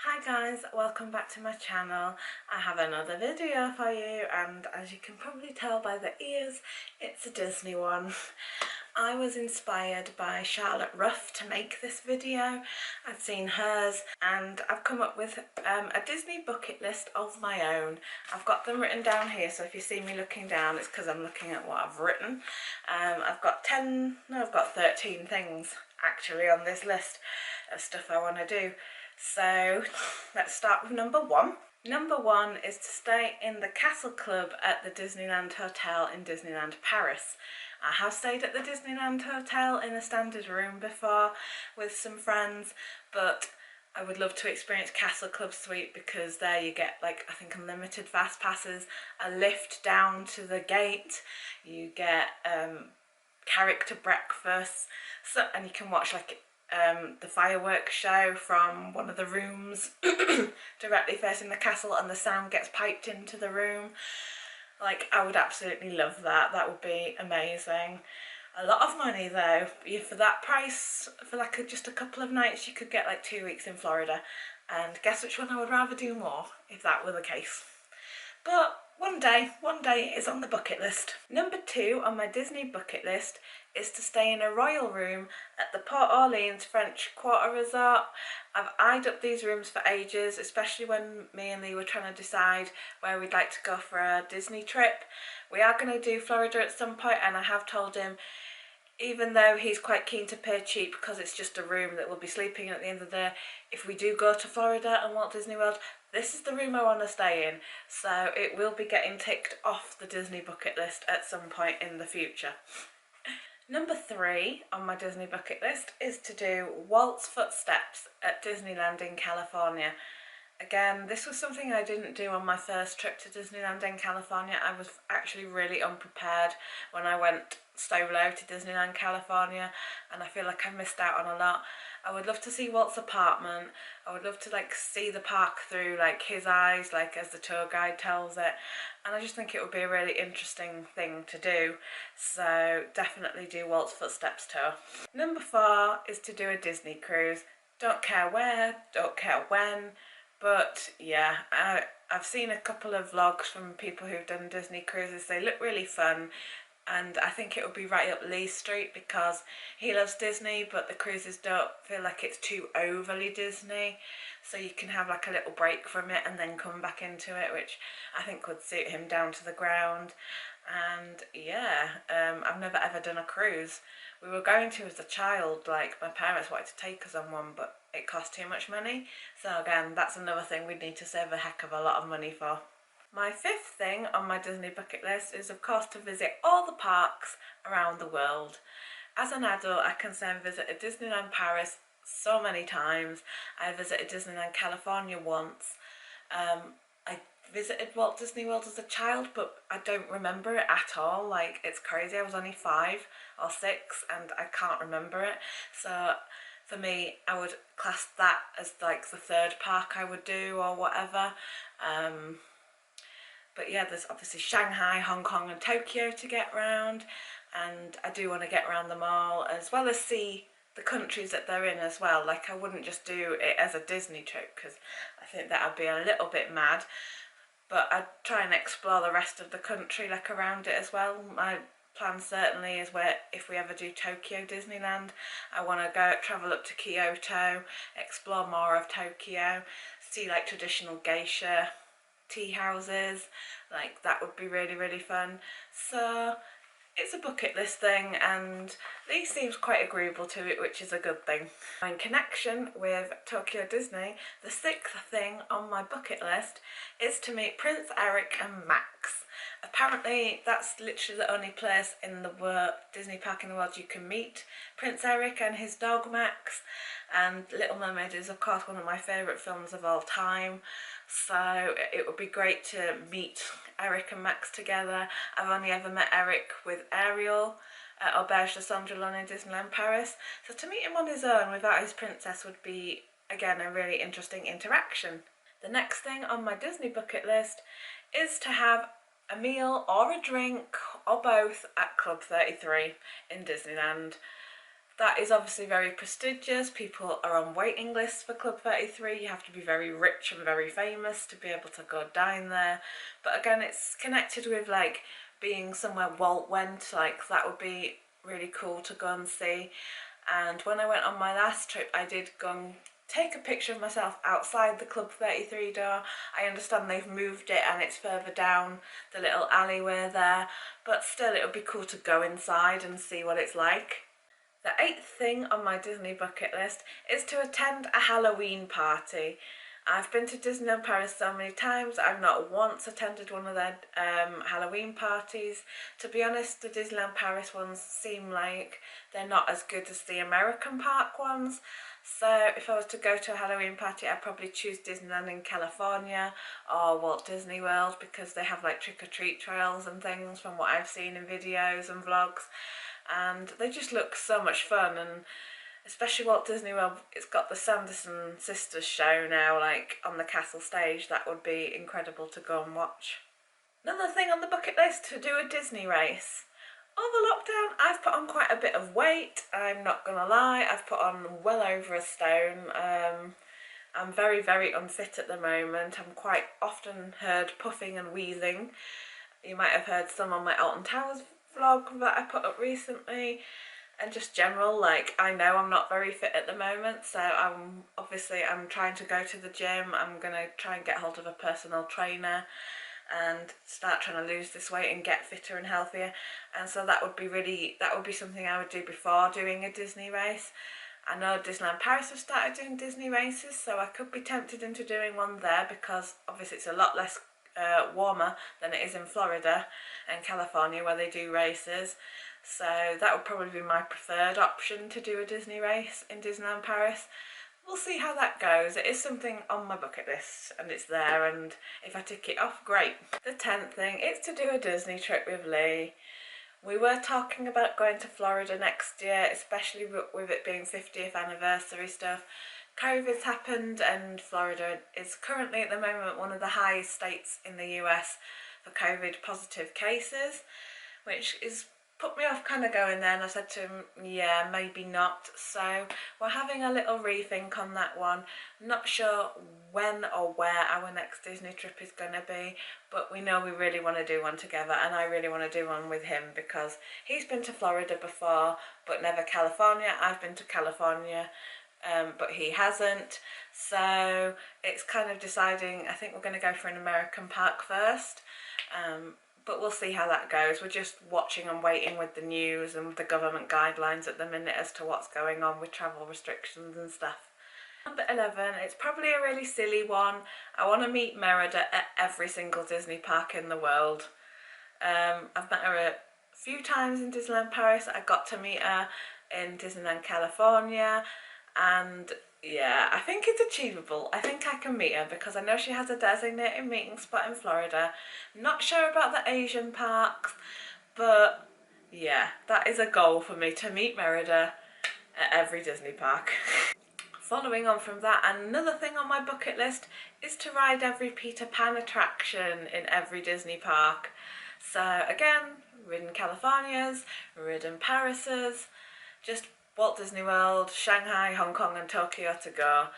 Hi guys, welcome back to my channel. I have another video for you, and as you can probably tell by the ears, it's a Disney one. I was inspired by Charlotte Ruff to make this video. I'd seen hers and I've come up with a Disney bucket list of my own. I've got them written down here, so if you see me looking down it's because I'm looking at what I've written. I've got 13 things actually on this list of stuff I want to do. So let's start with number one. Number one is to stay in the Castle Club at the Disneyland Hotel in Disneyland Paris. I have stayed at the Disneyland Hotel in a standard room before with some friends, but I would love to experience Castle Club Suite because there you get, like, I think unlimited fast passes, a lift down to the gate, you get character breakfast, and you can watch like the fireworks show from one of the rooms directly facing the castle, and the sound gets piped into the room. Like, I would absolutely love that. That would be amazing. A lot of money though. For that price, for like just a couple of nights, you could get like 2 weeks in Florida. And guess which one I would rather do more if that were the case. But one day is on the bucket list. Number two on my Disney bucket list is to stay in a royal room at the Port Orleans French Quarter Resort. I've eyed up these rooms for ages, especially when me and Lee were trying to decide where we'd like to go for a Disney trip. We are going to do Florida at some point, and I have told him, even though he's quite keen to pay cheap because it's just a room that we'll be sleeping in at the end of the day, if we do go to Florida and Walt Disney World, this is the room I want to stay in. So it will be getting ticked off the Disney bucket list at some point in the future. Number three on my Disney bucket list is to do Walt's Footsteps at Disneyland in California. Again, this was something I didn't do on my first trip to Disneyland in California. I was actually really unprepared when I went solo to Disneyland California, and I feel like I missed out on a lot. I would love to see Walt's apartment. I would love to like see the park through like his eyes, like as the tour guide tells it, and I just think it would be a really interesting thing to do. So definitely do Walt's Footsteps tour. Number four is to do a Disney cruise. Don't care where, don't care when, but yeah, I've seen a couple of vlogs from people who've done Disney cruises. They look really fun, and I think it would be right up Lee's street because he loves Disney, but the cruises don't feel like it's too overly Disney, so you can have like a little break from it and then come back into it, which I think would suit him down to the ground. And yeah, I've never ever done a cruise. We were going to as a child, like my parents wanted to take us on one, but it cost too much money. So again, that's another thing we'd need to save a heck of a lot of money for. My fifth thing on my Disney bucket list is of course to visit all the parks around the world. As an adult, I can say I've visited Disneyland Paris so many times. I visited Disneyland California once. I visited Walt Disney World as a child, but I don't remember it at all. Like, it's crazy. I was only 5 or 6 and I can't remember it. So for me, I would class that as like the third park I would do or whatever. But yeah, there's obviously Shanghai, Hong Kong and Tokyo to get round, and I do want to get around them all, as well as see the countries that they're in as well. Like, I wouldn't just do it as a Disney trip because I think that would be a little bit mad, but I'd try and explore the rest of the country, like around it as well. My plan certainly is, where if we ever do Tokyo Disneyland, I want to travel up to Kyoto, explore more of Tokyo, see like traditional geisha tea houses. Like, that would be really fun. So it's a bucket list thing, and Lee seems quite agreeable to it, which is a good thing. In connection with Tokyo Disney, the sixth thing on my bucket list is to meet Prince Eric and Max. Apparently that's literally the only place in the world, Disney park in the world, you can meet Prince Eric and his dog Max. And Little Mermaid is of course one of my favourite films of all time, so it would be great to meet Eric and Max together. I've only ever met Eric with Ariel at Auberge de Cendrillon in Disneyland Paris, so to meet him on his own without his princess would be, again, a really interesting interaction. The next thing on my Disney bucket list is to have a meal or a drink or both at Club 33 in Disneyland. That is obviously very prestigious. People are on waiting lists for Club 33. You have to be very rich and very famous to be able to go dine there. But again, it's connected with like being somewhere Walt went, like that would be really cool to go and see. And when I went on my last trip, I did go and take a picture of myself outside the Club 33 door. I understand they've moved it and it's further down the little alleyway there, but still it would be cool to go inside and see what it's like. The 8th thing on my Disney bucket list is to attend a Halloween party. I've been to Disneyland Paris so many times, I've not once attended one of their Halloween parties. To be honest, the Disneyland Paris ones seem like they're not as good as the American park ones. So if I was to go to a Halloween party, I'd probably choose Disneyland in California or Walt Disney World, because they have like trick-or-treat trails and things from what I've seen in videos and vlogs. And they just look so much fun, and especially Walt Disney World, it's got the Sanderson sisters show now, like on the castle stage. That would be incredible to go and watch. Another thing on the bucket list, to do a Disney race. Over lockdown, I've put on quite a bit of weight, I'm not gonna lie. I've put on well over a stone. I'm very, very unfit at the moment. I'm quite often heard puffing and wheezing. You might have heard some on my Alton Towers vlog that I put up recently, and just general, like, I know I'm not very fit at the moment, so I'm trying to go to the gym. I'm gonna try and get hold of a personal trainer and start trying to lose this weight and get fitter and healthier. And so that would be something I would do before doing a Disney race. I know Disneyland Paris have started doing Disney races, so I could be tempted into doing one there, because obviously it's a lot less warmer than it is in Florida and California where they do races. So that would probably be my preferred option, to do a Disney race in Disneyland Paris. We'll see how that goes. It is something on my bucket list and it's there, and if I tick it off, great. The 10th thing is to do a Disney trip with Lee. We were talking about going to Florida next year, especially with it being 50th anniversary stuff. COVID's happened and Florida is currently at the moment one of the highest states in the US for COVID positive cases, which is put me off kind of going there, and I said to him, yeah, maybe not. So we're having a little rethink on that one. Not sure when or where our next Disney trip is going to be, but we know we really want to do one together, and I really want to do one with him because he's been to Florida before but never California. I've been to California but he hasn't, so it's kind of deciding. I think we're going to go for an American park first, but we'll see how that goes. We're just watching and waiting with the news and the government guidelines at the minute as to what's going on with travel restrictions and stuff. Number 11, it's probably a really silly one. I want to meet Merida at every single Disney park in the world. I've met her a few times in Disneyland Paris. I got to meet her in Disneyland California, and yeah, I think it's achievable. I think I can meet her because I know she has a designated meeting spot in Florida. Not sure about the Asian parks, but yeah, that is a goal for me, to meet Merida at every Disney park. Following on from that, another thing on my bucket list is to ride every Peter Pan attraction in every Disney park. So again, ridden Californias, ridden Parises, just Walt Disney World, Shanghai, Hong Kong and Tokyo to go.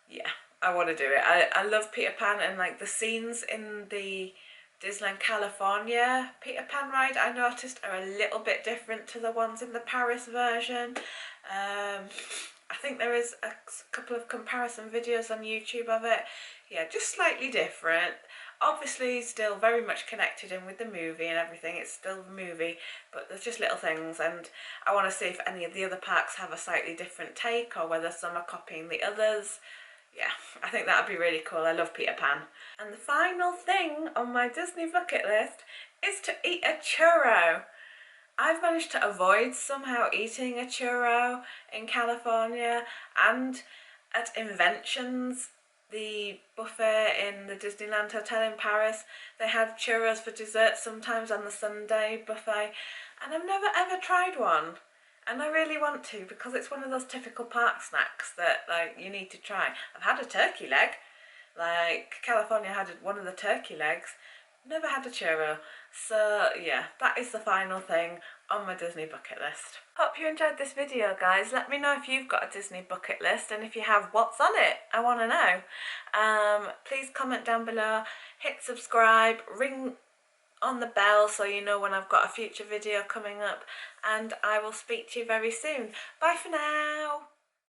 Yeah, I want to do it. I love Peter Pan, and like the scenes in the Disneyland California Peter Pan ride, I noticed, are a little bit different to the ones in the Paris version. I think there is a couple of comparison videos on YouTube of it. Yeah, just slightly different. Obviously still very much connected in with the movie and everything. It's still the movie, but there's just little things, and I want to see if any of the other parks have a slightly different take or whether some are copying the others. Yeah, I think that would be really cool. I love Peter Pan. And the final thing on my Disney bucket list is to eat a churro. I've managed to avoid somehow eating a churro in California, and at Inventions, the buffet in the Disneyland Hotel in Paris, they have churros for dessert sometimes on the Sunday buffet, and I've never ever tried one. And I really want to, because it's one of those typical park snacks that like you need to try. I've had a turkey leg, like California had one of the turkey legs, Never had a churro. So yeah, that is the final thing on my Disney bucket list. Hope you enjoyed this video, guys. Let me know if you've got a Disney bucket list, and if you have, what's on it? I want to know. Please comment down below, hit subscribe, ring on the bell so you know when I've got a future video coming up, and I will speak to you very soon. Bye for now.